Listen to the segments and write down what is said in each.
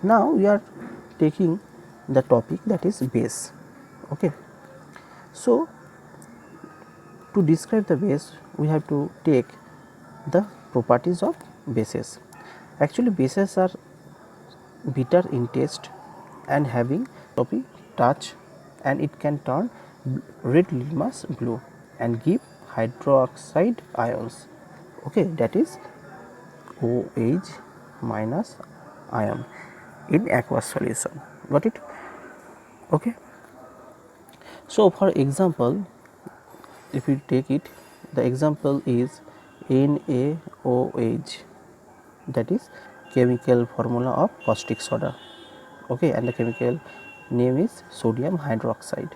Now we are taking the topic that is base. Okay. So to describe the base, we have to take the properties of bases. Actually, bases are bitter in taste and having toppy touch, and it can turn red litmus blue and give hydroxide ions. Okay, that is OH minus ion in aqueous solution. Got it? Okay. So for example, if you take it, the example is NaOH, that is chemical formula of caustic soda. Okay, and the chemical name is sodium hydroxide.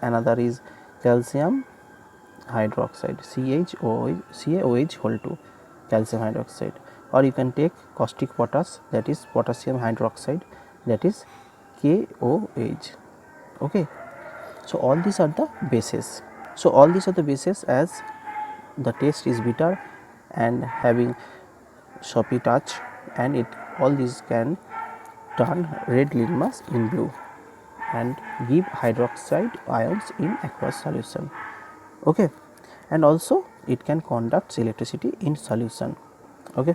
Another is calcium hydroxide, CaOH whole 2, calcium hydroxide. Or you can take caustic potash, that is potassium hydroxide, that is KOH. Okay. So all these are the bases. So all these are the bases as the taste is bitter and having soapy touch, and it all these can turn red litmus in blue and give hydroxide ions in aqueous solution. Okay. And also it can conduct electricity in solution. Okay.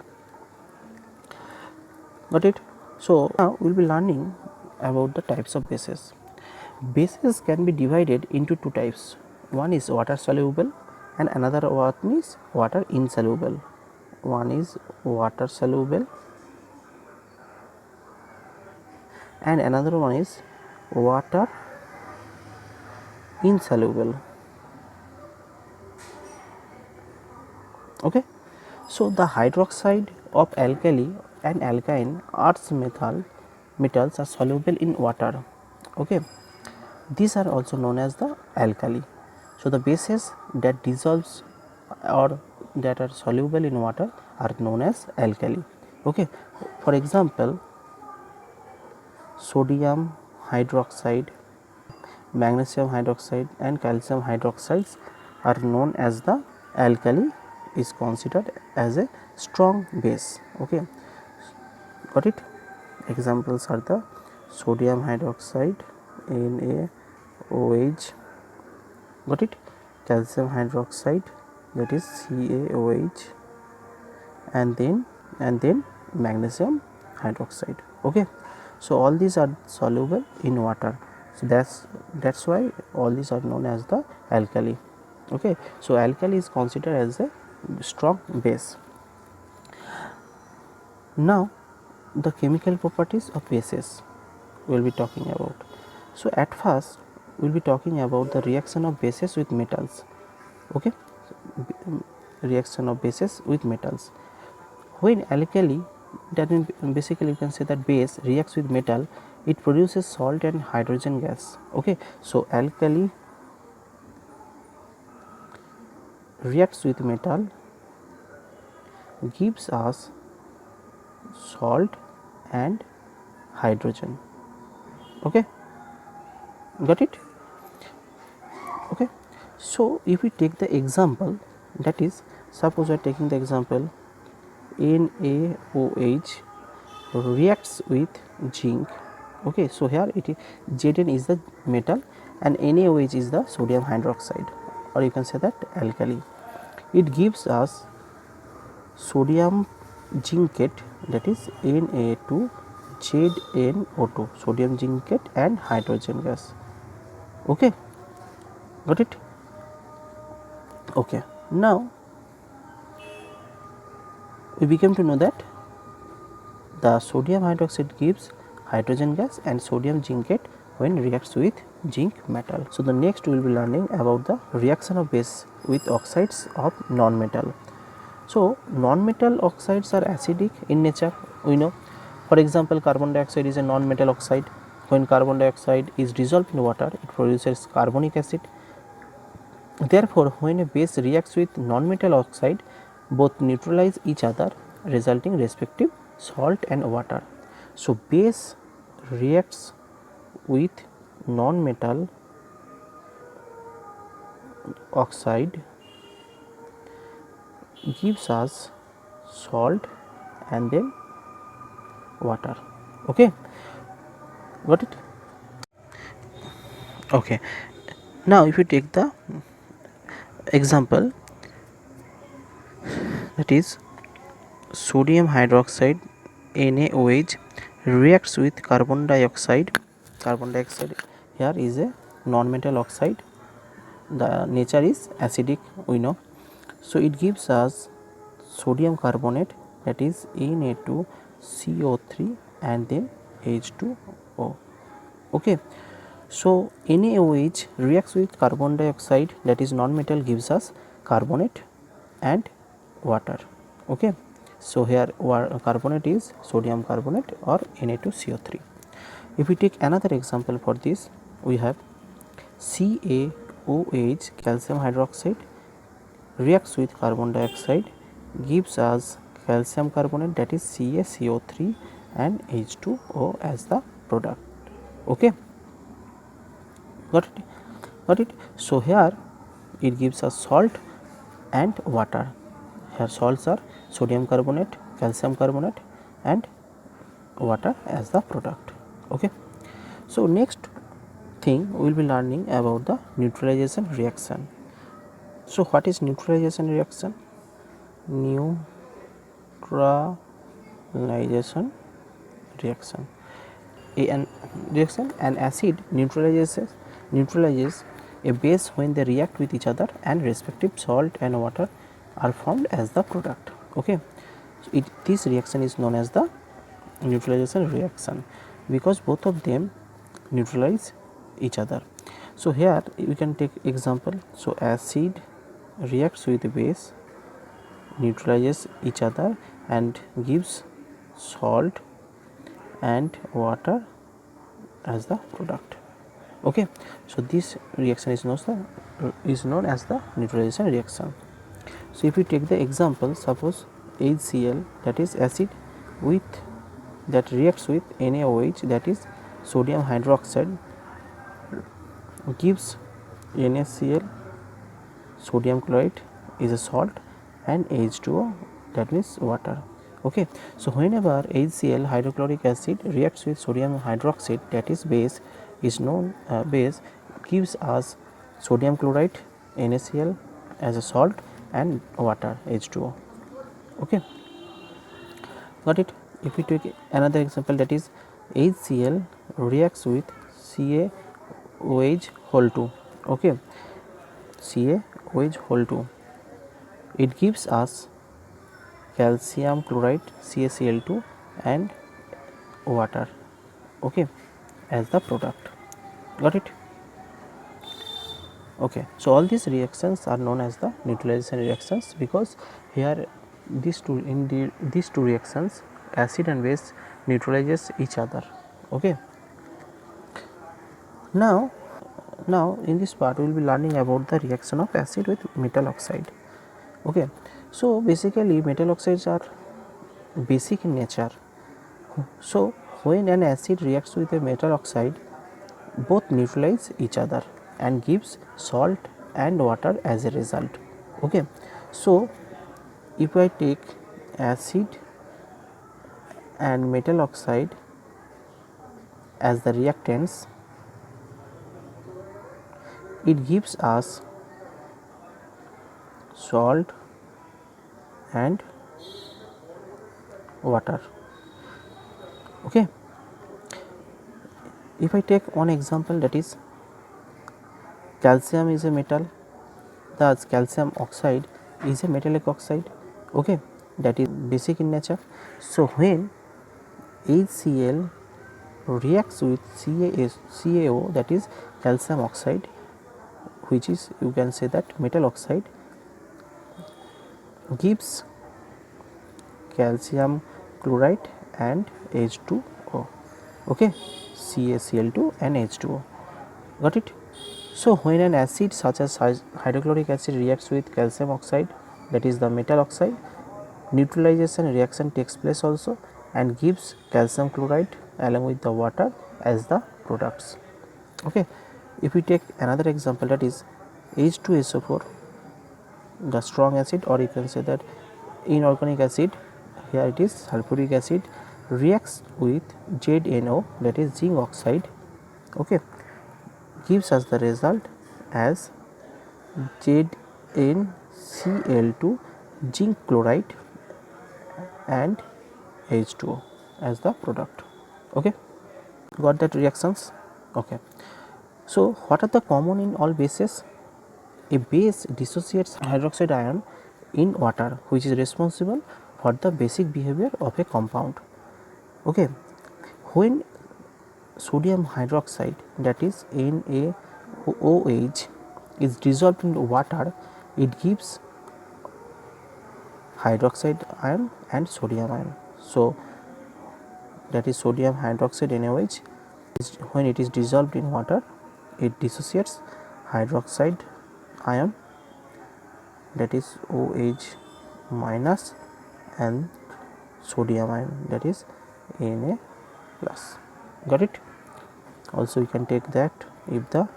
Got it? So now we will be learning about the types of bases. Bases can be divided into two types. One is water soluble and another one is water insoluble. One is water soluble and another one is water insoluble. Okay. So the hydroxide of alkali and alkyne earth's metals are soluble in water. Okay. These are also known as the alkali. So the bases that dissolves or that are soluble in water are known as alkali. Okay. For example, sodium hydroxide, magnesium hydroxide and calcium hydroxides are known as the alkali, is considered as a strong base. Okay. Got it? Examples are the sodium hydroxide, NaOH, got it, calcium hydroxide, that is CaOH, and then magnesium hydroxide. Okay. So all these are soluble in water. So that's why all these are known as the alkali. Okay. So alkali is considered as a strong base. Now the chemical properties of bases we will be talking about. So at first we will be talking about the reaction of bases with metals. Okay. Reaction of bases with metals. When alkali, that means basically you can say that base reacts with metal, it produces salt and hydrogen gas. Okay. So alkali reacts with metal, gives us salt and hydrogen. Okay. Got it? Okay. So if we take the example, that is, suppose we are taking the example NaOH reacts with zinc. Okay. So here it is, Zn is the metal and NaOH is the sodium hydroxide, or you can say that alkali. It gives us sodium zincate, that is Na2ZnO2, sodium zincate and hydrogen gas. Okay. Got it? Okay. Now we became to know that the sodium hydroxide gives hydrogen gas and sodium zincate when reacts with zinc metal. So the next we will be learning about the reaction of base with oxides of non-metal. So non-metal oxides are acidic in nature, we know. For example, carbon dioxide is a non-metal oxide. When carbon dioxide is dissolved in water, it produces carbonic acid. Therefore, when a base reacts with non-metal oxide, both neutralize each other, resulting respective salt and water. So base reacts with non-metal oxide, gives us salt and then water. Okay, got it? Okay, now if you take the example, that is sodium hydroxide NaOH reacts with carbon dioxide. Carbon dioxide here is a non-metal oxide. The nature is acidic, we know. So it gives us sodium carbonate, that is Na2CO3 and then H2O. Okay. So NaOH reacts with carbon dioxide, that is non-metal, gives us carbonate and water. Okay. So here carbonate is sodium carbonate or Na2CO3. If we take another example for this, we have CaOH, calcium hydroxide, reacts with carbon dioxide, gives us calcium carbonate, that is CaCO3 and H2O as the product. Okay, got it? Got it? So here it gives us salt and water. Here salts are sodium carbonate, calcium carbonate and water as the product. Okay. So next thing we will be learning about the neutralization reaction. So what is neutralization reaction? Neutralization reaction. An acid neutralizes a base when they react with each other and respective salt and water are formed as the product. Okay, so this reaction is known as the neutralization reaction because both of them neutralize each other. So here we can take example. So acid reacts with base, neutralizes each other and gives salt and water as the product. Okay, so this reaction is known as the neutralization reaction. So if we take the example, suppose HCl, that is acid with that reacts with NaOH, that is sodium hydroxide, gives NaCl, sodium chloride is a salt and H2O, that means water. Okay, so whenever HCl, hydrochloric acid, reacts with sodium hydroxide, that is base, is known base, gives us sodium chloride, NaCl as a salt and water, H2O. Okay, got it? If we take another example, that is HCl reacts with CaOH whole 2. Okay, CaOH whole 2, it gives us calcium chloride, CaCl2 and water. Okay, as the product. Got it? Okay, so all these reactions are known as the neutralization reactions because here these two reactions, acid and base, neutralizes each other. Okay, now in this part we will be learning about the reaction of acid with metal oxide. Okay, so basically metal oxides are basic in nature. So when an acid reacts with a metal oxide, both neutralize each other and gives salt and water as a result. Okay, so if I take acid and metal oxide as the reactants, it gives us salt and water. Okay, if I take one example, that is calcium is a metal, thus calcium oxide is a metallic oxide. Okay, that is basic in nature. So when HCl reacts with CaO, that is calcium oxide, which is, you can say that, metal oxide, gives calcium chloride and H2O. Okay, CaCl2 and H2O. Got it? So when an acid such as hydrochloric acid reacts with calcium oxide, that is the metal oxide, neutralization reaction takes place also and gives calcium chloride along with the water as the products. Okay, if we take another example, that is H2SO4, the strong acid, or you can say that inorganic acid, here it is sulfuric acid, reacts with ZNO, that is zinc oxide, okay, gives us the result as ZnCl2 zinc chloride and H2O as the product. Okay, got that reactions? Okay. So what are the common in all bases? A base dissociates hydroxide ion in water, which is responsible for the basic behavior of a compound. Okay. When sodium hydroxide, that is NaOH, is dissolved in water, it gives hydroxide ion and sodium ion. So that is sodium hydroxide NaOH, when it is dissolved in water, it dissociates hydroxide ion, that is OH minus, and sodium ion, that is Na plus. Got it? Also you can take that if the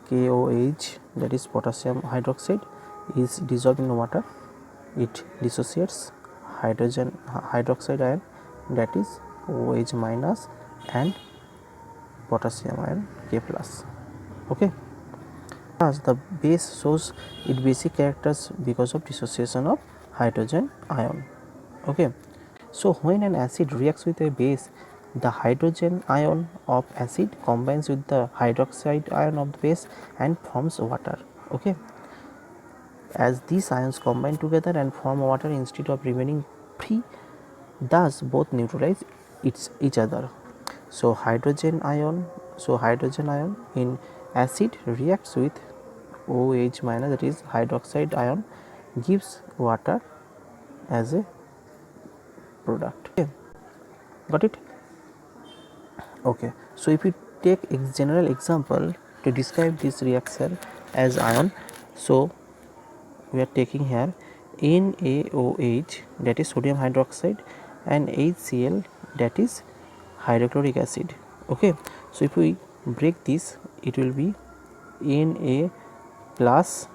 KOH, that is potassium hydroxide, is dissolved in water, it dissociates hydroxide ion, that is OH minus, and potassium ion K plus. Okay. As the base shows its basic characters because of dissociation of hydrogen ion. Okay. So when an acid reacts with a base, the hydrogen ion of acid combines with the hydroxide ion of the base and forms water. Okay. As these ions combine together and form water instead of remaining free, thus both neutralize each other. So hydrogen ion in acid reacts with OH minus, that is hydroxide ion, gives water as a product. Okay. Got it? Okay. So if we take a general example to describe this reaction as ion, so we are taking here NaOH, that is sodium hydroxide, and HCl, that is hydrochloric acid. Okay. So if we break this, it will be Na plus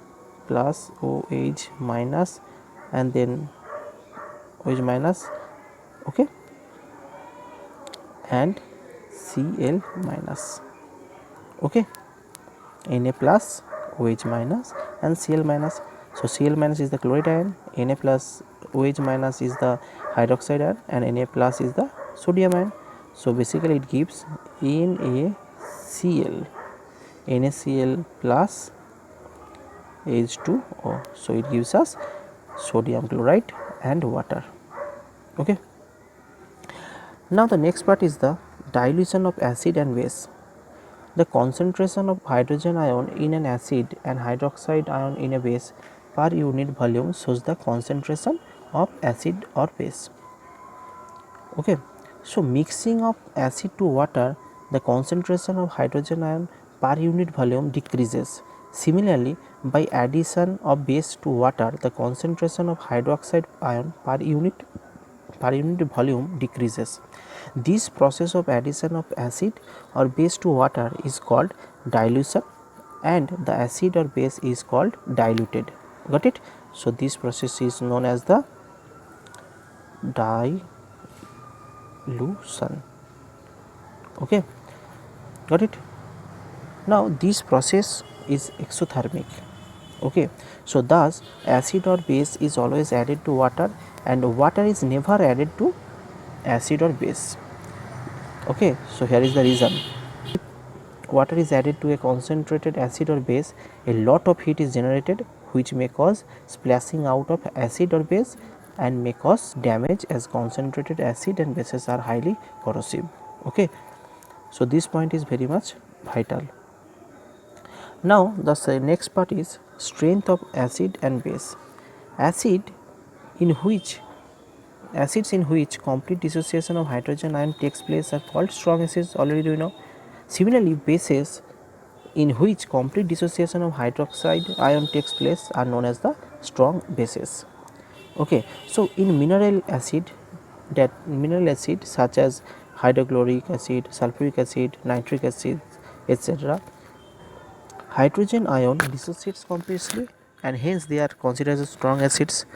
OH minus, and then OH minus, okay, and Cl minus. Okay. Na plus, OH minus, and Cl minus. So Cl minus is the chloride ion, Na plus OH minus is the hydroxide ion, and Na plus is the sodium ion. So basically it gives NaCl plus H2O. So it gives us sodium chloride and water. Okay. Now the next part is the dilution of acid and base. The concentration of hydrogen ion in an acid and hydroxide ion in a base per unit volume shows the concentration of acid or base. Okay. So mixing of acid to water, the concentration of hydrogen ion per unit volume decreases. Similarly, by addition of base to water, the concentration of hydroxide ion per unit volume decreases. This process of addition of acid or base to water is called dilution, and the acid or base is called diluted. Got it? So this process is known as the dilution. Okay. Got it? Now this process is exothermic. Okay. So thus acid or base is always added to water, and water is never added to acid or base. Okay. So here is the reason. If water is added to a concentrated acid or base, a lot of heat is generated, which may cause splashing out of acid or base and may cause damage, as concentrated acid and bases are highly corrosive. Okay. So this point is very much vital. Now the next part is strength of acid and base. Acids in which complete dissociation of hydrogen ion takes place are called strong acids, already do you know. Similarly, bases in which complete dissociation of hydroxide ion takes place are known as the strong bases. Okay. So in mineral acid such as hydrochloric acid, sulfuric acid, nitric acid, etc., hydrogen ion dissociates completely, and hence they are considered as strong acids.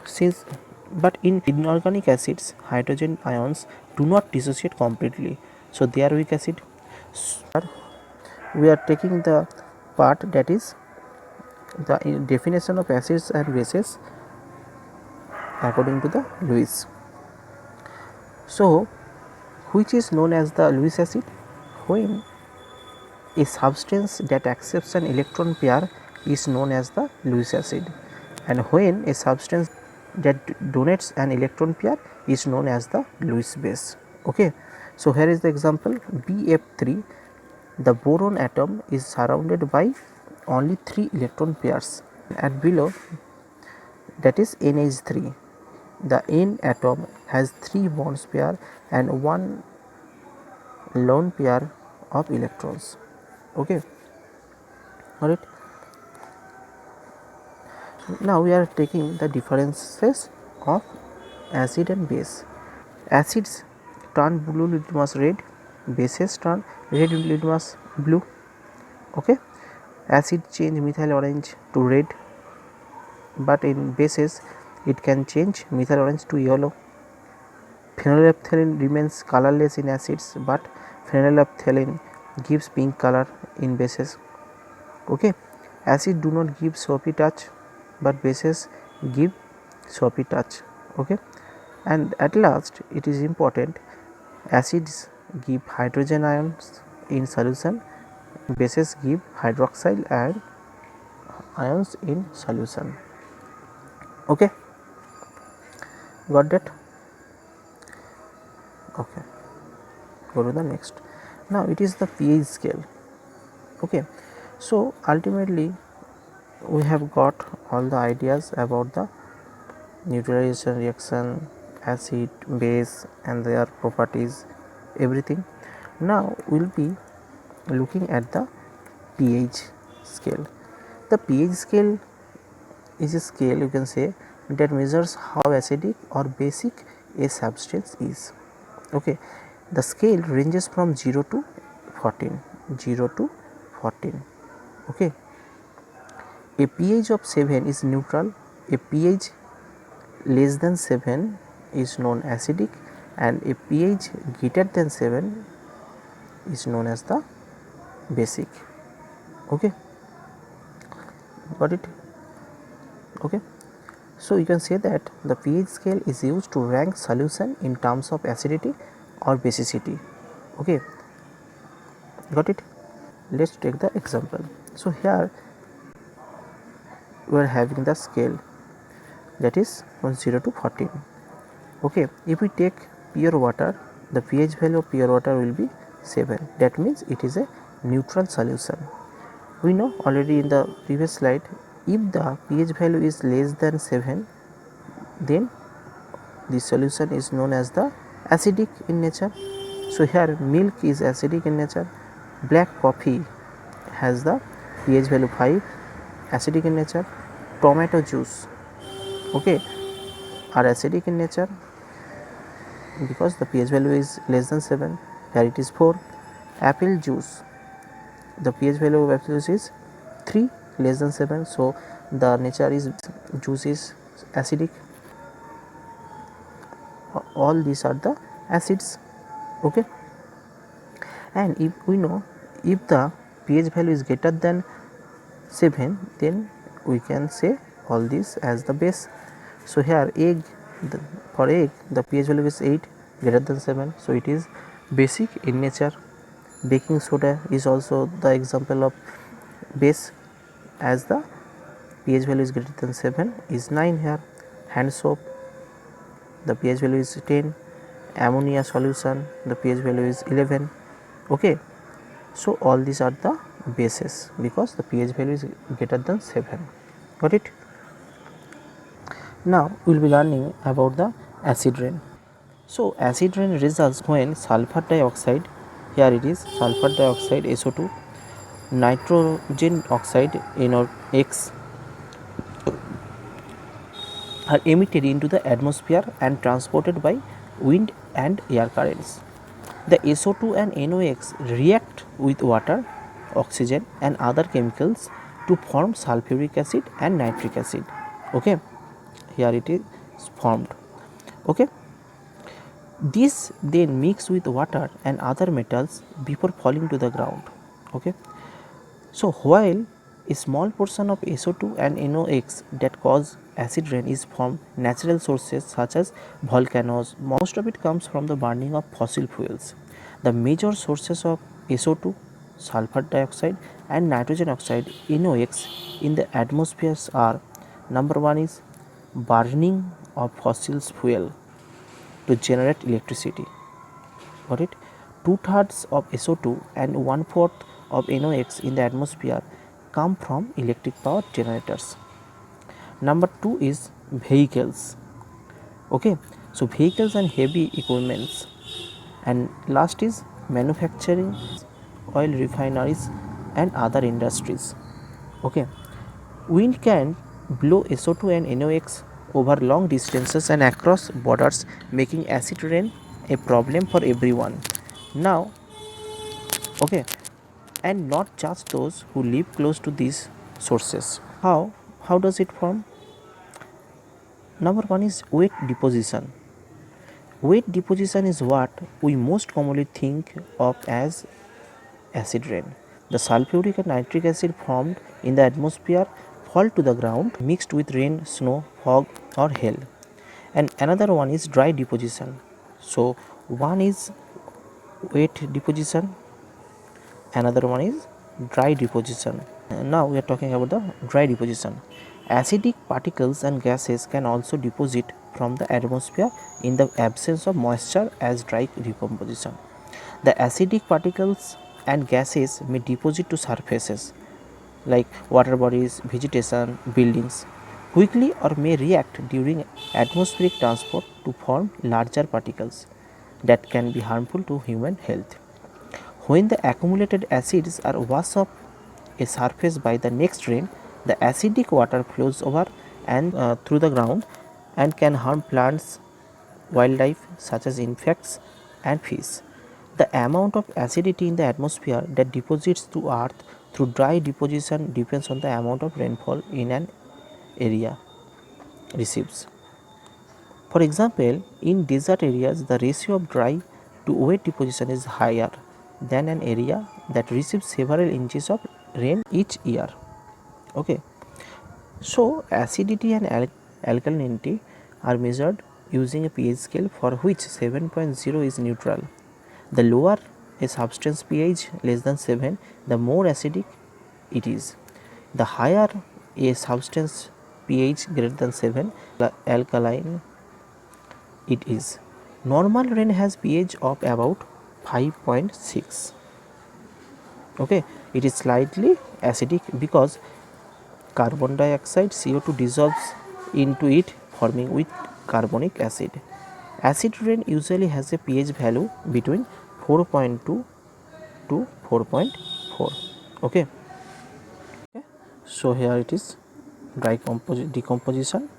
Since But in inorganic acids, hydrogen ions do not dissociate completely, so they are weak acid. We are taking the part that is the definition of acids and bases according to the Lewis. So, which is known as the Lewis acid? When a substance that accepts an electron pair is known as the Lewis acid, and when a substance that donates an electron pair is known as the Lewis base. Okay. So, here is the example BF3. The boron atom is surrounded by only 3 electron pairs, at below, that is NH3. The N atom has 3 bonds pair and 1 lone pair of electrons. Okay. Alright. Now we are taking the differences of acid and base. Acids turn blue litmus red, bases turn red litmus blue. Okay. Acid change methyl orange to red, but in bases it can change methyl orange to yellow. Phenolphthalein remains colorless in acids, but phenolphthalein gives pink color in bases. Okay. Acid do not give soapy touch, but bases give soapy touch. Okay. And at last, it is important, acids give hydrogen ions in solution, bases give hydroxyl and ions in solution. Okay. Got that? Okay. Go to the next. Now it is the pH scale. Okay. So ultimately we have got all the ideas about the neutralization reaction, acid, base and their properties, everything. Now we will be looking at the pH scale. The pH scale is a scale, you can say, that measures how acidic or basic a substance is. Okay. The scale ranges from 0 to 14, 0 to 14. Okay. A pH of 7 is neutral, a pH less than 7 is known acidic, and a pH greater than 7 is known as the basic. Okay. Got it? Okay. So you can say that the pH scale is used to rank solution in terms of acidity or basicity. Okay. Got it? Let's take the example. So here we are having the scale that is from 0 to 14. Okay. If we take pure water, the pH value of pure water will be 7. That means it is a neutral solution. We know already in the previous slide, if the pH value is less than 7, then the solution is known as the acidic in nature. So here milk is acidic in nature, black coffee has the pH value 5, acidic in nature, tomato juice, okay, are acidic in nature because the pH value is less than 7, here it is 4. Apple juice, the pH value of apple juice is 3, less than 7, so the nature is juice is acidic. All these are the acids. Okay. And if we know, if the pH value is greater than 7, then we can say all these as the base. So here egg, for egg the pH value is 8, greater than 7, so it is basic in nature. Baking soda is also the example of base, as the pH value is greater than 7 is 9 here. Hand soap, the pH value is 10. Ammonia solution, the pH value is 11. Okay. So all these are the bases because the pH value is greater than 7. Got it? Now we will be learning about the acid rain. So acid rain results when sulfur dioxide, here it is sulfur dioxide SO2, nitrogen oxide NOx are emitted into the atmosphere and transported by wind and air currents. The SO2 and NOx react with water, oxygen and other chemicals to form sulfuric acid and nitric acid. Okay. Here it is formed. Okay, these then mix with water and other metals before falling to the ground. Okay, so while a small portion of SO2 and NOx that cause acid rain is from natural sources such as volcanoes, most of it comes from the burning of fossil fuels. The major sources of SO2, sulfur dioxide and nitrogen oxide NOx in the atmospheres are: number one is burning of fossil fuel to generate electricity. Got it? Two-thirds of SO2 and one-fourth of NOx in the atmosphere come from electric power generators. Number two is vehicles. Okay, so vehicles and heavy equipments. And last is manufacturing, oil refineries and other industries. Okay, wind can blow SO2 and NOx over long distances and across borders, making acid rain a problem for everyone. Now, okay, and not just those who live close to these sources. How does it form? Number one is wet deposition. Wet deposition is what we most commonly think of as acid rain. The sulfuric and nitric acid formed in the atmosphere fall to the ground mixed with rain, snow, fog or hail. And another one is dry deposition. So one is wet deposition, another one is dry deposition. Now we are talking about the dry deposition. Acidic particles and gases can also deposit from the atmosphere in the absence of moisture as dry decomposition. The acidic particles and gases may deposit to surfaces like water bodies, vegetation, buildings quickly, or may react during atmospheric transport to form larger particles that can be harmful to human health. When the accumulated acids are washed off a surface by the next rain, the acidic water flows over and through the ground and can harm plants, wildlife such as insects and fish. The amount of acidity in the atmosphere that deposits to earth through dry deposition depends on the amount of rainfall in an area receives. For example, in desert areas, the ratio of dry to wet deposition is higher than an area that receives several inches of rain each year. Okay, so acidity and alkalinity are measured using a pH scale for which 7.0 is neutral. The lower a substance pH less than 7, the more acidic it is. The higher a substance pH greater than 7, the alkaline it is. Normal rain has pH of about 5.6. Okay, it is slightly acidic because carbon dioxide CO2 dissolves into it, forming with carbonic acid. Acid rain usually has a pH value between 4.2 to 4.4. Okay, so here it is dry decomposition,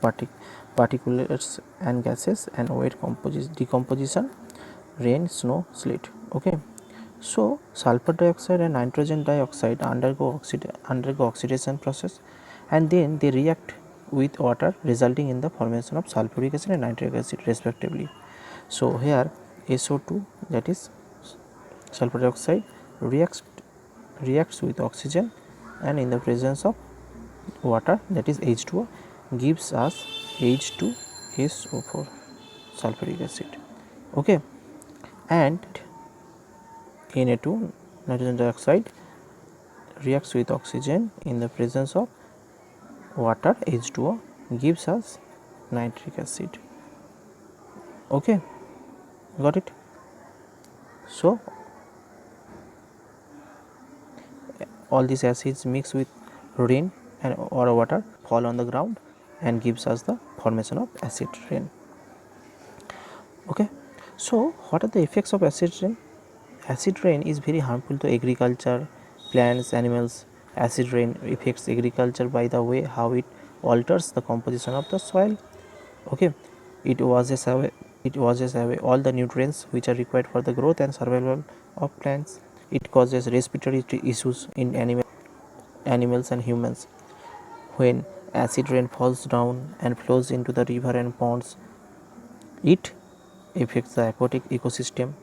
particulates and gases, and wet decomposition, rain, snow, sleet. Okay, so sulfur dioxide and nitrogen dioxide undergo oxidation process, and then they react with water, resulting in the formation of sulfuric acid and nitric acid respectively. So here SO2, that is sulfur dioxide, reacts with oxygen, and in the presence of water, that is H2O, gives us H2SO4 sulfuric acid. Okay, and Na2, nitrogen dioxide, reacts with oxygen in the presence of water, H2O, gives us nitric acid. Okay, got it? So all these acids mix with rain and or water, fall on the ground and gives us the formation of acid rain. Okay, so what are the effects of acid rain? Acid rain is very harmful to agriculture, plants, animals. Acid rain affects agriculture by the way how it alters the composition of the soil. Okay, it washes away all the nutrients which are required for the growth and survival of plants. It causes respiratory issues in animals and humans. When acid rain falls down and flows into the river and ponds. It affects the aquatic ecosystem.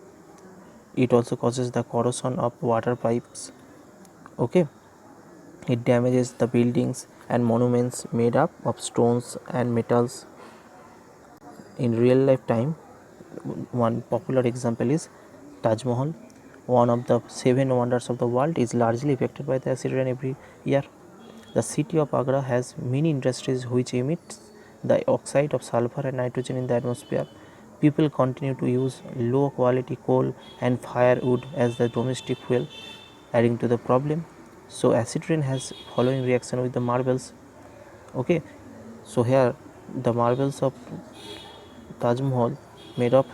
It also causes the corrosion of water pipes. Okay, it damages the buildings and monuments made up of stones and metals. In real life time, one popular example is Taj Mahal. One of the seven wonders of the world is largely affected by the acid rain every year. The city of Agra has many industries which emit the oxide of sulfur and nitrogen in the atmosphere. People continue to use low quality coal and firewood as the domestic fuel, adding to the problem. So acid rain has following reaction with the marbles. Okay, so here the marbles of Taj Mahal made of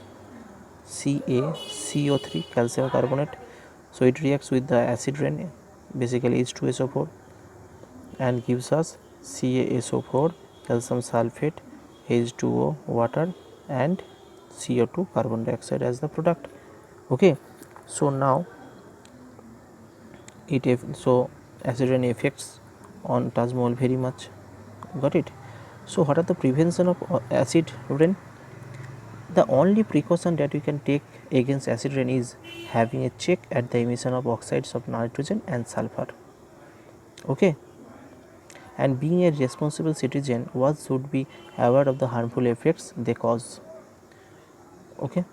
CaCO3 calcium carbonate, so it reacts with the acid rain, basically H2SO4, and gives us CaSO4 calcium sulfate, H2O water, and CO2 carbon dioxide as the product. Okay, so now so acid rain effects on Taj Mahal very much. Got it? So what are the prevention of acid rain? The only precaution that we can take against acid rain is having a check at the emission of oxides of nitrogen and sulfur. Okay, and being a responsible citizen, one should be aware of the harmful effects they cause. Okay.